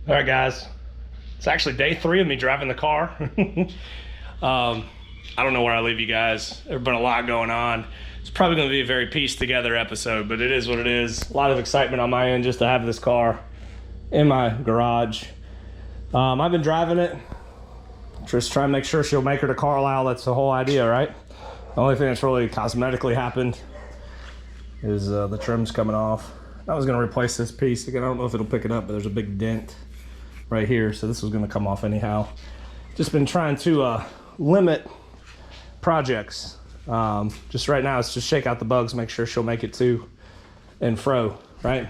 All right, guys. It's actually day 3 of me driving the car. I don't know where I leave you guys. There's been a lot going on. It's probably going to be a very pieced together episode, but it is what it is. A lot of excitement on my end just to have this car in my garage. I've been driving it, just trying to make sure she'll make her to Carlisle. That's the whole idea, right? The only thing that's really cosmetically happened is the trim's coming off. I was going to replace this piece. Again, I don't know if it'll pick it up, but there's a big dent right here, so this was going to come off anyhow. Just been trying to limit projects. Just right now, it's just shake out the bugs, make sure she'll make it to and fro, right?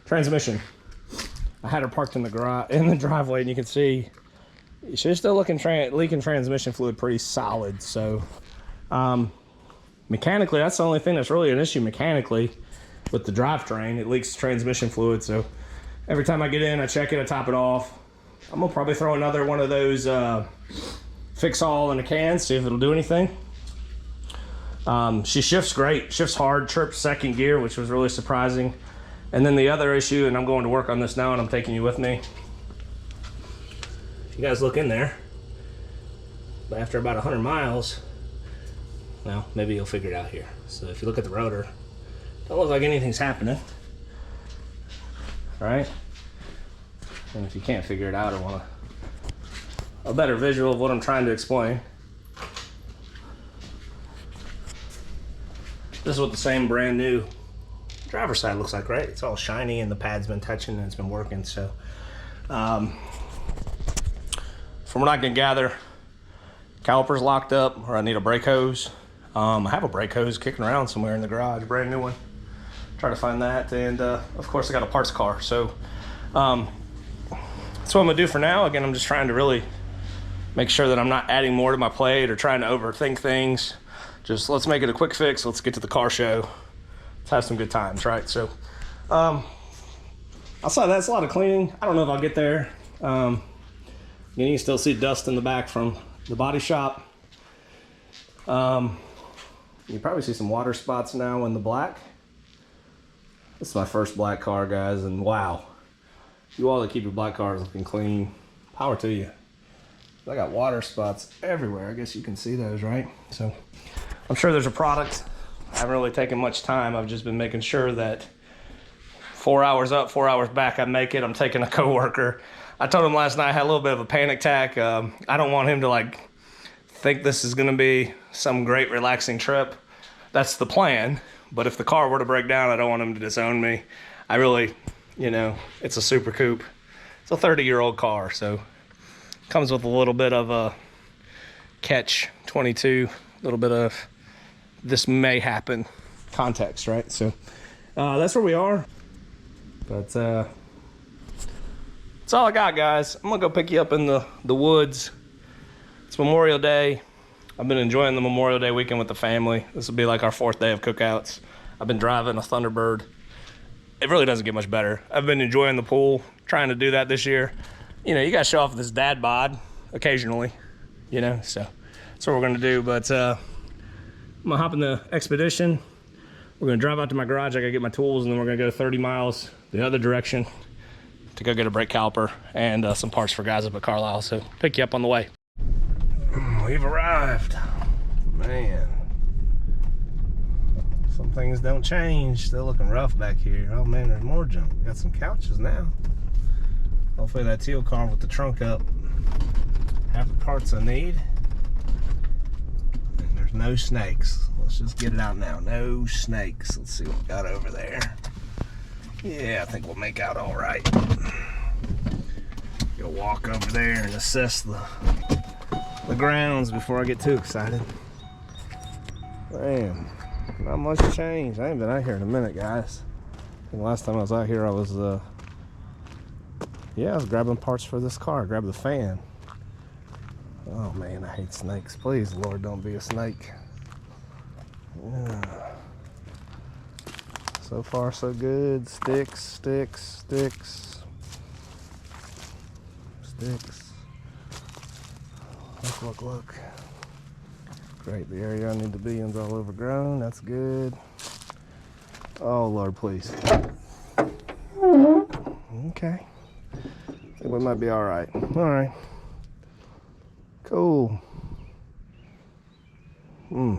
Transmission. I had her parked in the garage, in the driveway, and you can see she's still leaking transmission fluid pretty solid. So mechanically, that's the only thing that's really an issue mechanically with the drivetrain. It leaks transmission fluid, so every time I get in, I check it, I top it off. I'm gonna probably throw another one of those fix all in a can, see if it'll do anything. She shifts great, shifts hard, chirps second gear, which was really surprising. And then the other issue, and I'm going to work on this now and I'm taking you with me. You guys look in there, but after about 100 miles, well, maybe you'll figure it out here. So if you look at the rotor, don't look like anything's happening, right? And if you can't figure it out or want a better visual of what I'm trying to explain, this is what the same brand new driver's side looks like, right? It's all shiny and the pad's been touching and it's been working. So from what I can gather, caliper's locked up, or I need a brake hose. I have a brake hose kicking around somewhere in the garage, brand new one. Try to find that, and of course I got a parts car. So that's what I'm gonna do for now. Again, I'm just trying to really make sure that I'm not adding more to my plate or trying to overthink things. Just let's make it a quick fix. Let's get to the car show. Let's have some good times, right? So outside of that, it's a lot of cleaning. I don't know if I'll get there. You can still see dust in the back from the body shop. You probably see some water spots now in the black. This is my first black car, guys, and wow. You all that keep your black cars looking clean, power to you. I got water spots everywhere. I guess you can see those, right? So I'm sure there's a product. I haven't really taken much time. I've just been making sure that 4 hours up, 4 hours back, I make it. I'm taking a coworker. I told him last night I had a little bit of a panic attack. I don't want him to like think this is gonna be some great relaxing trip. That's the plan. But if the car were to break down, I don't want him to disown me. I really, you know, it's a Super Coupe. It's a 30-year-old car, so comes with a little bit of a catch 22, a little bit of this may happen context, right? So that's where we are. But that's all I got, guys. I'm gonna go pick you up in the woods. It's Memorial Day. I've been enjoying the Memorial Day weekend with the family. This will be like our 4th day of cookouts. I've been driving a Thunderbird. It really doesn't get much better. I've been enjoying the pool, trying to do that this year. You know, you gotta show off this dad bod occasionally, you know, so that's what we're gonna do. But I'm gonna hop in the Expedition. We're gonna drive out to my garage. I gotta get my tools, and then we're gonna go 30 miles the other direction to go get a brake caliper and some parts for guys up at Carlisle. So pick you up on the way. We've arrived. Man, some things don't change. Still looking rough back here. Oh man, there's more junk. We got some couches now. Hopefully that teal car with the trunk up have the parts I need. And there's no snakes. Let's just get it out now. No snakes. Let's see what we got over there. Yeah, I think we'll make out all right. Gonna walk over there and assess the grounds before I get too excited. Man, not much changed. I ain't been out here in a minute, guys. I think last time I was out here, I was grabbing parts for this car. Grab the fan. Oh man, I hate snakes. Please, Lord, don't be a snake. Yeah. So far, so good. Sticks, sticks, sticks, sticks. Look, look, look. Great, the area I need to be in is all overgrown. That's good. Oh, Lord, please. Okay. think we might be all right. All right. Cool. A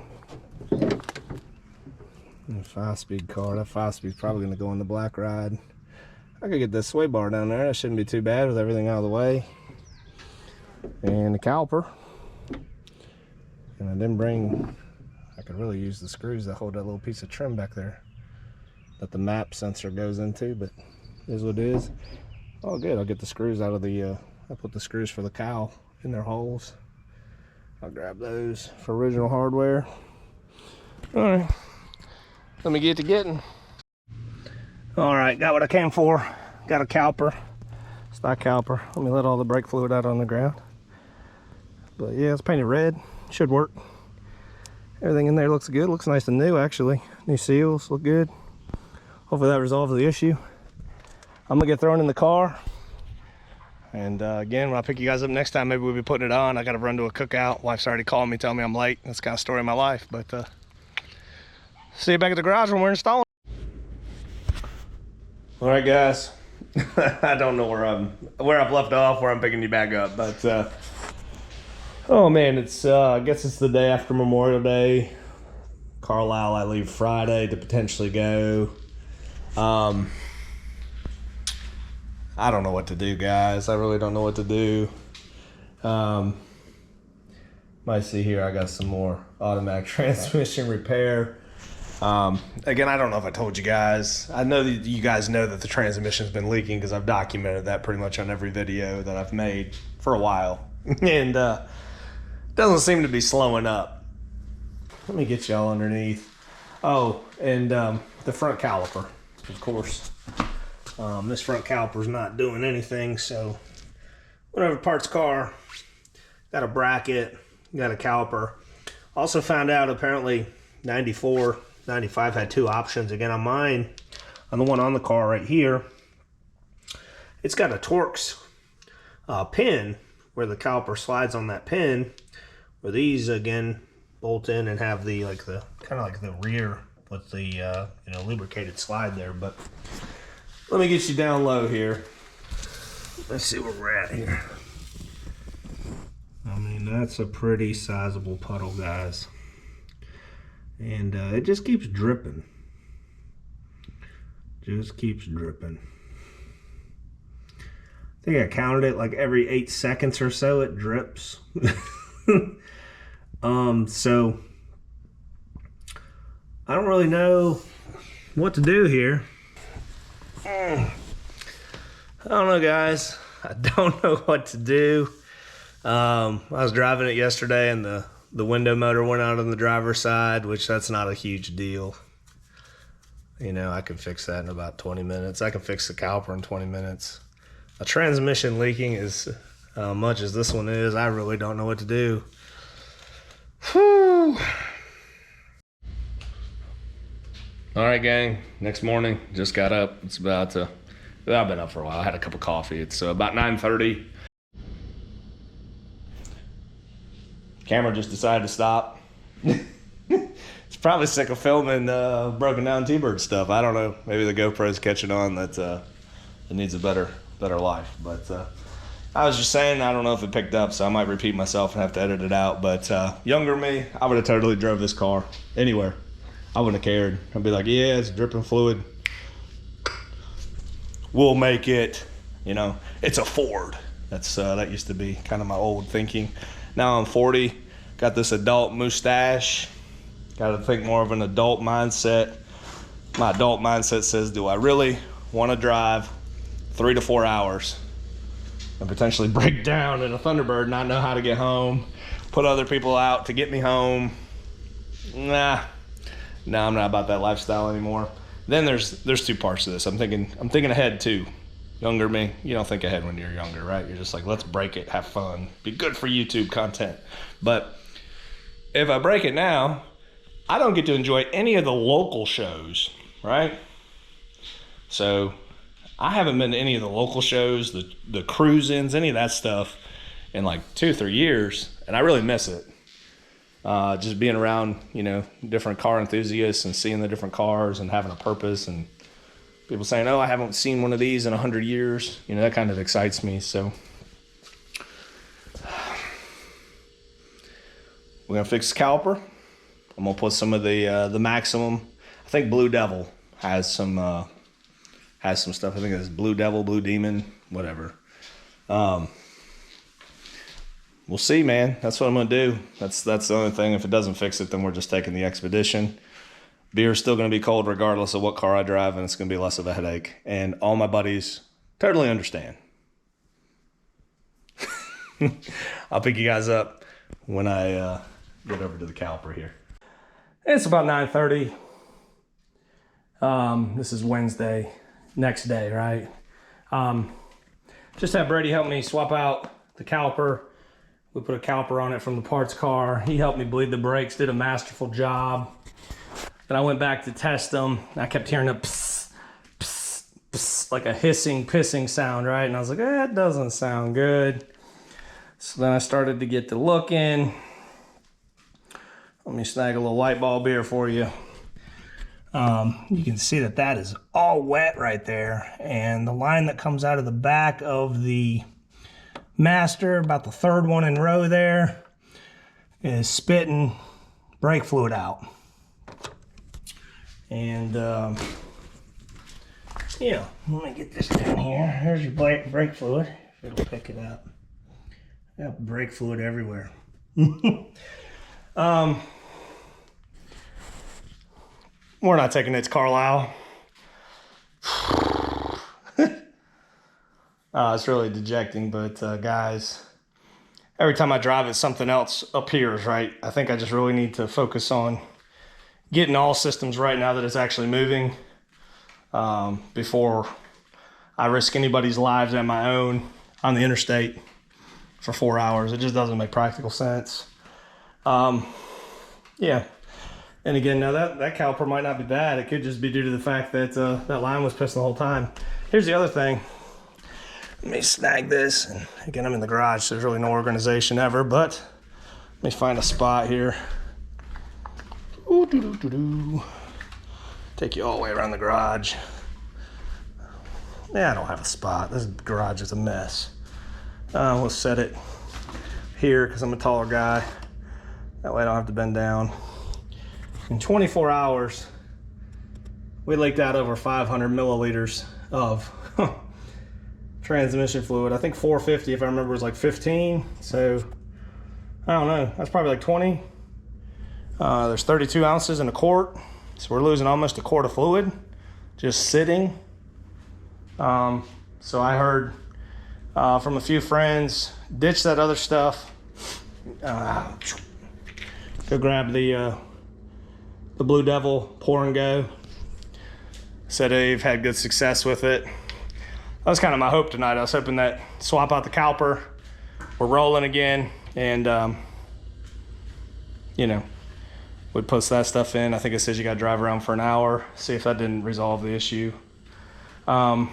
5-speed car. That 5-speed's probably gonna go on the black ride. I could get this sway bar down there. That shouldn't be too bad with everything out of the way. And the caliper. And I didn't bring, I could really use the screws that hold that little piece of trim back there that the map sensor goes into, but it is what it is. Oh good, I'll get the screws out of the, I put the screws for the cowl in their holes. I'll grab those for original hardware. All right, let me get to getting. All right, got what I came for. Got a caliper, stock caliper. Let me let all the brake fluid out on the ground. But yeah, it's painted red, should work. Everything in there looks good, looks nice and new actually. New seals, look good. Hopefully that resolves the issue. I'm gonna get thrown in the car. And again, when I pick you guys up next time, maybe we'll be putting it on. I gotta run to a cookout. Wife's already calling me, telling me I'm late. That's the kind of story of my life. But see you back at the garage when we're installing. All right, guys. I don't know where I've left off, where I'm picking you back up, but oh man, it's I guess it's the day after Memorial Day. Carlisle, I leave Friday to potentially go. I don't know what to do, guys. I really don't know what to do. Might see here I got some more automatic transmission repair. Again, I don't know if I told you guys. I know that you guys know that the transmission's been leaking because I've documented that pretty much on every video that I've made for a while. And doesn't seem to be slowing up. Let me get y'all underneath. Oh, and the front caliper, of course. This front caliper's not doing anything, so whatever parts car, got a bracket, got a caliper. Also found out apparently 94, 95 had 2 options. Again, on mine, on the one on the car right here, it's got a Torx pin where the caliper slides on that pin, where these again bolt in and have the kind of like the rear with the you know, lubricated slide there. But let me get you down low here. Let's see where we're at here. I mean, that's a pretty sizable puddle, guys. And it just keeps dripping. Just keeps dripping. I think I counted it like every 8 seconds or so it drips. So I don't really know what to do here. I don't know, guys. I don't know what to do. I was driving it yesterday and the window motor went out on the driver's side, which that's not a huge deal. You know, I can fix that in about 20 minutes. I can fix the caliper in 20 minutes. A transmission leaking as much as this one is, I really don't know what to do. Whew. All right, gang, next morning, just got up. It's about, I've been up for a while. I had a cup of coffee. It's about 9:30. Camera just decided to stop. It's probably sick of filming broken down T-Bird stuff. I don't know. Maybe the GoPro's catching on that it needs a better life. But I was just saying, I don't know if it picked up, so I might repeat myself and have to edit it out. But younger me, I would have totally drove this car anywhere. I wouldn't have cared. I'd be like, yeah, it's dripping fluid. We'll make it. You know, it's a Ford. That's that used to be kind of my old thinking. Now I'm 40, got this adult mustache. Got to think more of an adult mindset. My adult mindset says, do I really want to drive 3 to 4 hours and potentially break down in a Thunderbird, not know how to get home, put other people out to get me home? Nah, I'm not about that lifestyle anymore. Then there's 2 parts to this. I'm thinking ahead too. Younger me, you don't think ahead when you're younger, right? You're just like, let's break it, have fun, be good for YouTube content. But if I break it now, I don't get to enjoy any of the local shows, right? So I haven't been to any of the local shows, the cruise-ins, any of that stuff in like 2 or 3 years, and I really miss it. Just being around, you know, different car enthusiasts and seeing the different cars and having a purpose and People saying, oh, I haven't seen one of these in 100 years. You know, that kind of excites me. So we're gonna fix the caliper. I'm gonna put some of the maximum. I think Blue Devil has some stuff. I think it's Blue Devil, Blue Demon, whatever. We'll see, man. That's what I'm gonna do. That's the only thing. If it doesn't fix it, then we're just taking the Expedition. Beer's still gonna be cold regardless of what car I drive, and it's gonna be less of a headache. And all my buddies totally understand. I'll pick you guys up when I get over to the caliper here. It's about 9:30. This is Wednesday, next day, right? Just had Brady help me swap out the caliper. We put a caliper on it from the parts car. He helped me bleed the brakes, did a masterful job. Then I went back to test them. I kept hearing a psst, psst, psst, like a hissing, pissing sound, right? And I was like, that doesn't sound good. So then I started to get to looking. Let me snag a little light bulb here for you. You can see that is all wet right there. And the line that comes out of the back of the master, about the third one in row there, is spitting brake fluid out. And yeah, let me get this down here. There's your brake fluid. It'll pick it up. Got brake fluid everywhere. We're not taking it to Carlisle. It's really dejecting, but guys, every time I drive it, something else appears, right? I think I just really need to focus on getting all systems right now that it's actually moving before I risk anybody's lives and my own on the interstate for 4 hours. It just doesn't make practical sense. Yeah. And again, now that caliper might not be bad. It could just be due to the fact that that line was pissing the whole time. Here's the other thing. Let me snag this. And again, I'm in the garage, so there's really no organization ever, but let me find a spot here. Ooh, doo, doo, doo, doo. Take you all the way around the garage. Yeah, I don't have a spot. This garage is a mess. We'll set it here because I'm a taller guy. That way I don't have to bend down. In 24 hours, we leaked out over 500 milliliters of transmission fluid. I think 450, if I remember, was like 15. So, I don't know. That's probably like 20. There's 32 ounces in a quart. So we're losing almost a quart of fluid just sitting. So I heard from a few friends, ditch that other stuff. Go grab the Blue Devil pour and go. Said they've had good success with it. That was kind of my hope tonight. I was hoping that swap out the caliper, we're rolling again, and you know, we'd put that stuff in. I think it says you got to drive around for an hour, see if that didn't resolve the issue. Man,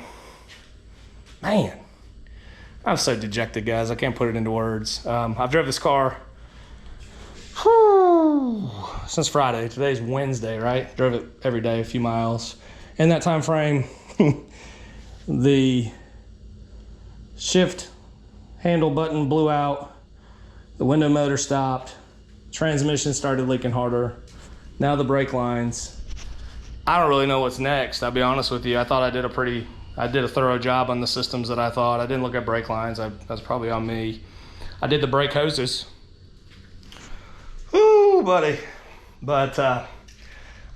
I'm so dejected, guys. I can't put it into words. I've driven this car since Friday. Today's Wednesday, right? Drove it every day, a few miles. In that time frame, the shift handle button blew out, the window motor stopped, transmission started leaking harder, now the brake lines. I don't really know what's next, I'll be honest with you. I thought I did a thorough job on the systems that I thought. I didn't look at brake lines. That's probably on me. I did the brake hoses. Ooh, buddy. But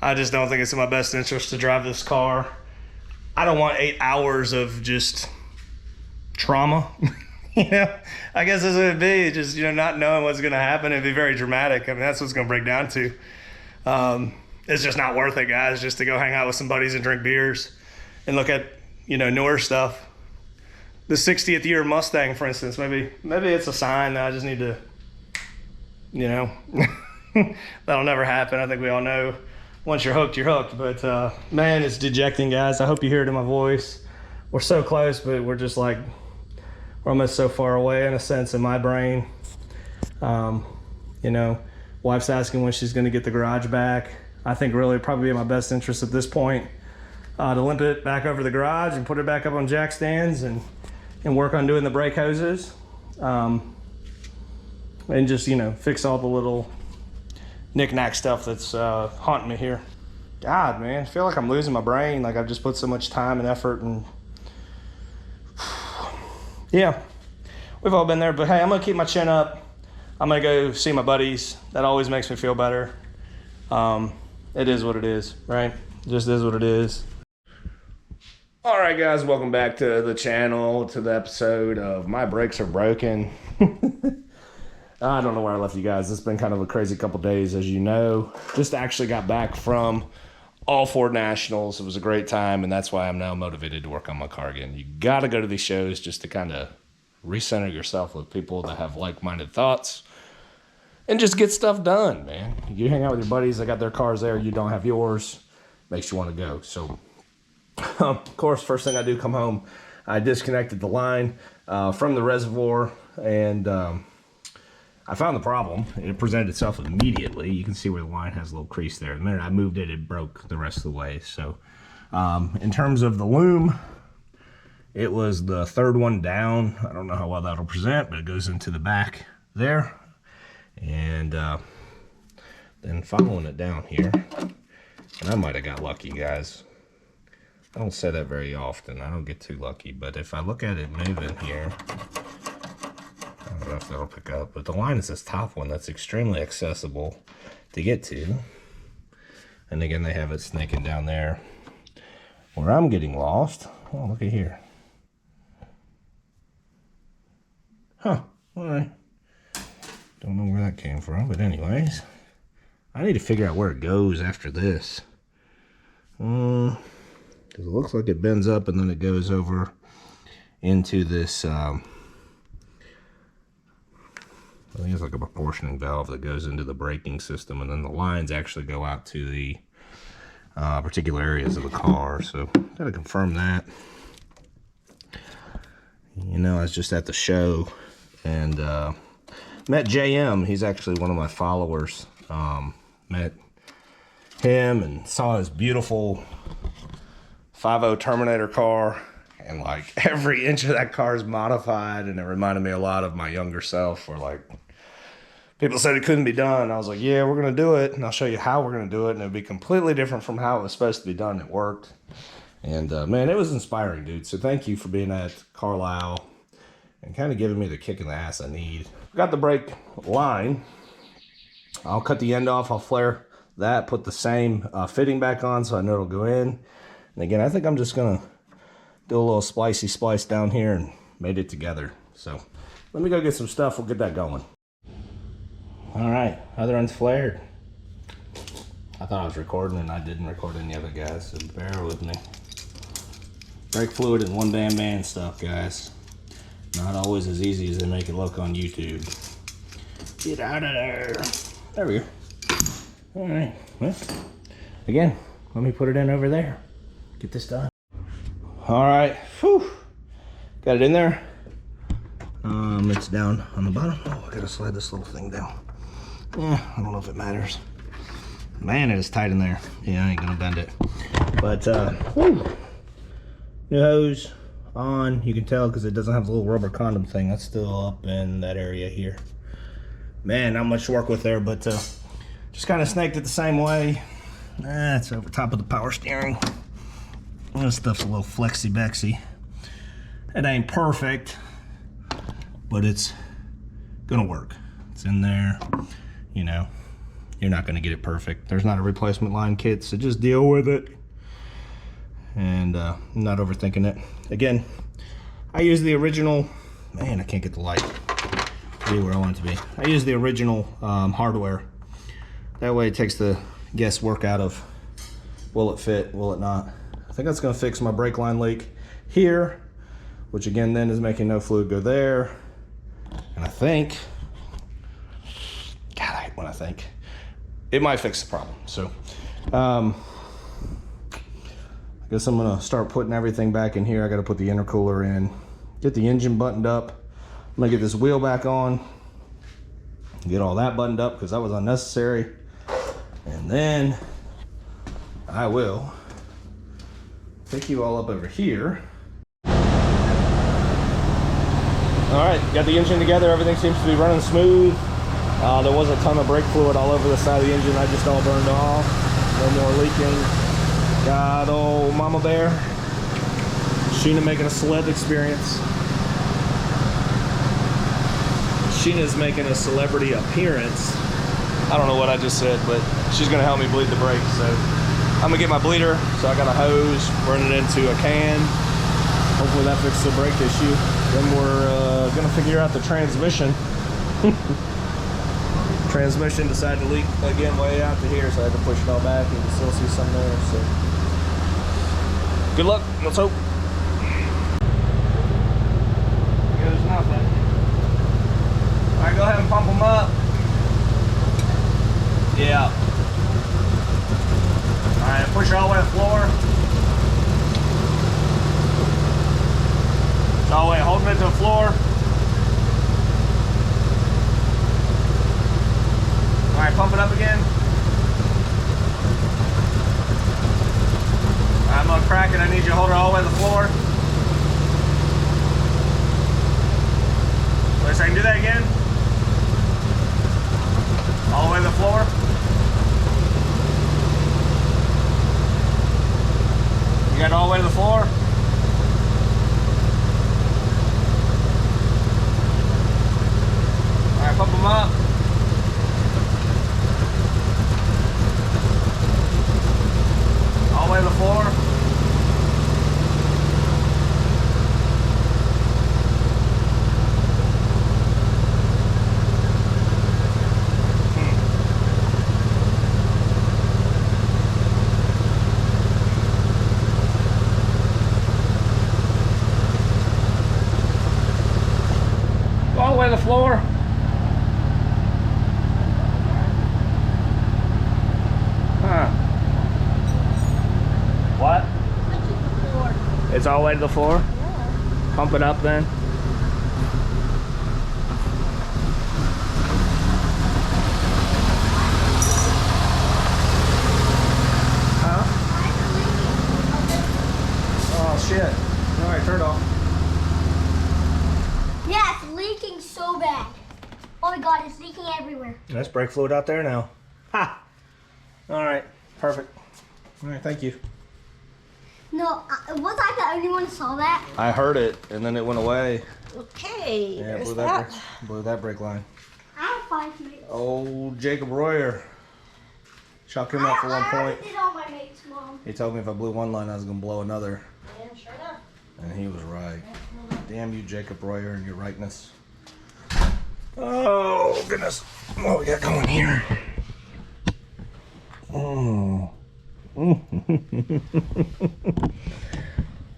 I just don't think it's in my best interest to drive this car. I don't want 8 hours of just trauma. You know, I guess that's what it'd be. Just, you know, not knowing what's going to happen. It'd be very dramatic. I mean, that's what it's going to break down to. It's just not worth it, guys, just to go hang out with some buddies and drink beers and look at, you know, newer stuff. The 60th year Mustang, for instance, maybe it's a sign that I just need to, you know, that'll never happen. I think we all know once you're hooked, you're hooked. But man, it's dejecting, guys. I hope you hear it in my voice. We're so close, but we're just like, we're almost so far away in a sense in my brain. You know, wife's asking when she's going to get the garage back. I think really probably in my best interest at this point to limp it back over the garage and put it back up on jack stands and work on doing the brake hoses. And just, you know, fix all the little knick-knack stuff that's haunting me here. God, man, I feel like I'm losing my brain. Like I've just put so much time and effort and yeah, we've all been there, but hey, I'm gonna keep my chin up. I'm gonna go see my buddies. That always makes me feel better. It is what it is, right? It just is what it is. All right, guys, welcome back to the channel, to the episode of My Brakes Are Broken. I don't know where I left you guys. It's been kind of a crazy couple days, as you know. Just actually got back from all Ford Nationals. It was a great time, and that's why I'm now motivated to work on my car again. You got to go to these shows just to kind of recenter yourself with people that have like-minded thoughts and just get stuff done, man. You hang out with your buddies. They got their cars there. You don't have yours. Makes you want to go. So, of course, first thing I do come home, I disconnected the line from the reservoir, and I found the problem. It presented itself immediately. You can see where the line has a little crease there. The minute I moved it, it broke the rest of the way. So in terms of the loom, it was the third one down. I don't know how well that'll present, but it goes into the back there. And then following it down here, and I might have got lucky, guys. I don't say that very often. I don't get too lucky, but if I look at it moving here, I don't know if that'll pick up, but the line is this top one that's extremely accessible to get to. And again, they have it snaking down there where I'm getting lost. Oh, look at here. Huh, all right. Don't know where that came from, but anyways, I need to figure out where it goes after this. Because it looks like it bends up and then it goes over into this, I think it's like a proportioning valve that goes into the braking system, and then the lines actually go out to the particular areas of the car. So gotta confirm that. You know, I was just at the show and met JM. He's actually one of my followers. Met him and saw his beautiful 5.0 Terminator car. And like every inch of that car is modified, and it reminded me a lot of my younger self, where like people said it couldn't be done. I was like, yeah, we're going to do it, and I'll show you how we're going to do it, and it'll be completely different from how it was supposed to be done. It worked. And man, it was inspiring, dude. So thank you for being at Carlisle and kind of giving me the kick in the ass I need. Got the brake line. I'll cut the end off. I'll flare that, put the same fitting back on so I know it'll go in. And again, I think I'm just going to do a little splicey splice down here and made it together. So let me go get some stuff. We'll get that going. All right, other end's flared. I thought I was recording and I didn't record any of it, guys, so bear with me. Brake fluid and one damn man stuff, guys. Not always as easy as they make it look on YouTube. Get out of there. There we go. All right, well, again, let me put it in over there. Get this done. All right, whew. Got it in there. It's down on the bottom. Oh, I gotta slide this little thing down. Yeah, I don't know if it matters. Man, it is tight in there. Yeah, I ain't gonna bend it. But, whew. New hose on. You can tell because it doesn't have the little rubber condom thing. That's still up in that area here. Man, not much to work with there, but just kind of snaked it the same way. It's over top of the power steering. This stuff's a little flexy-bexy. It ain't perfect, but it's gonna work. It's in there, you know. You're not gonna get it perfect. There's not a replacement line kit, so just deal with it. And not overthinking it. Again, I use the original, man, I can't get the light to be where I want it to be. I use the original hardware. That way it takes the guesswork out of, will it fit, will it not? I think that's gonna fix my brake line leak here, which again then is making no fluid go there. And I think, God, I hate when I think, it might fix the problem. So, I guess I'm gonna start putting everything back in here. I gotta put the intercooler in, get the engine buttoned up. I'm gonna get this wheel back on, get all that buttoned up because that was unnecessary. And then I will take you all up over here. All right, got the engine together. Everything seems to be running smooth. There was a ton of brake fluid all over the side of the engine. I just all burned off. No more leaking. Got old Mama Bear. Sheena making a celeb experience. Sheena's making a celebrity appearance. I don't know what I just said, but she's gonna help me bleed the brakes. So I'm gonna get my bleeder. So I got a hose, run it into a can. Hopefully that fixes the brake issue. Then we're gonna figure out the transmission. Transmission decided to leak again way out to here, so I had to push it all back. You can still see some there. So good luck. Let's hope. There's nothing. All right, go ahead and pump them up. Yeah. All right, push it all the way to the floor. It's all the way, holding it to the floor. All right, pump it up again. All right, I'm gonna crack it. I need you to hold it all the way to the floor. Wait a second, do that again. All the way to the floor. You got it all the way to the floor. All right, pump them up. All the way to the floor. All the way to the floor. Huh. What? It's all the way to the floor? Yeah. Pump it up then. Huh? Oh shit. Alright, turn it off. Yeah, it's leaking so bad. Oh my god, it's leaking everywhere. That's brake fluid out there now. Ha! Alright, perfect. Alright, thank you. No, was I the only one who saw that? I heard it, and then it went away. Okay, Yeah, blew that brake line. I have 5 minutes. Oh, Jacob Royer. Chalk him up for 1 point. I did all my mates, Mom. He told me if I blew one line, I was going to blow another. Yeah, sure enough. And he was right. Damn you, Jacob Royer, and your rightness. Oh, goodness. What we got going here? Oh.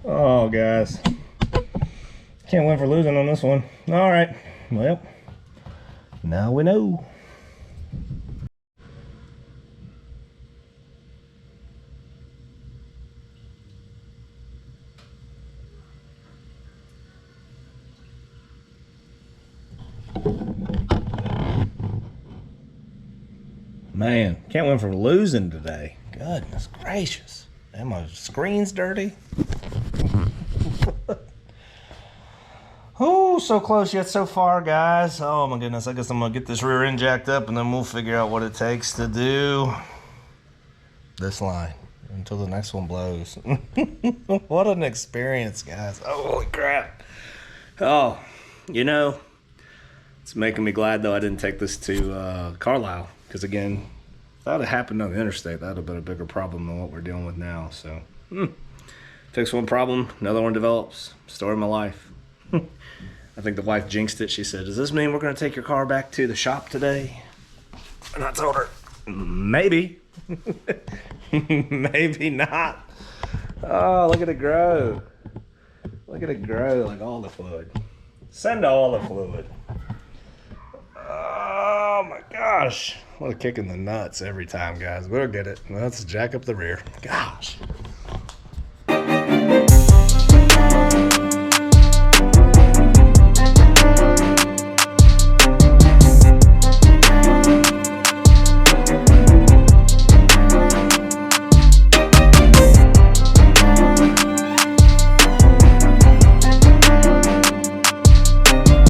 Oh, guys. Can't win for losing on this one. All right. Well, now we know. Man, can't win for losing today. Goodness gracious. And my screen's dirty. Oh, so close yet so far, guys. Oh my goodness, I guess I'm gonna get this rear end jacked up and then we'll figure out what it takes to do this line until the next one blows. What an experience, guys. Holy crap. Oh, you know, it's making me glad though I didn't take this to Carlisle, because again, if that would have happened on the interstate, that would have been a bigger problem than what we're dealing with now. So, fix one problem, another one develops. Story of my life. I think the wife jinxed it. She said, does this mean we're going to take your car back to the shop today? And I told her, maybe. Maybe not. Oh, look at it grow. Look at it grow, like all the fluid. Send all the fluid. Oh my gosh. What a kick in the nuts every time, guys. We'll get it. Let's jack up the rear. Gosh.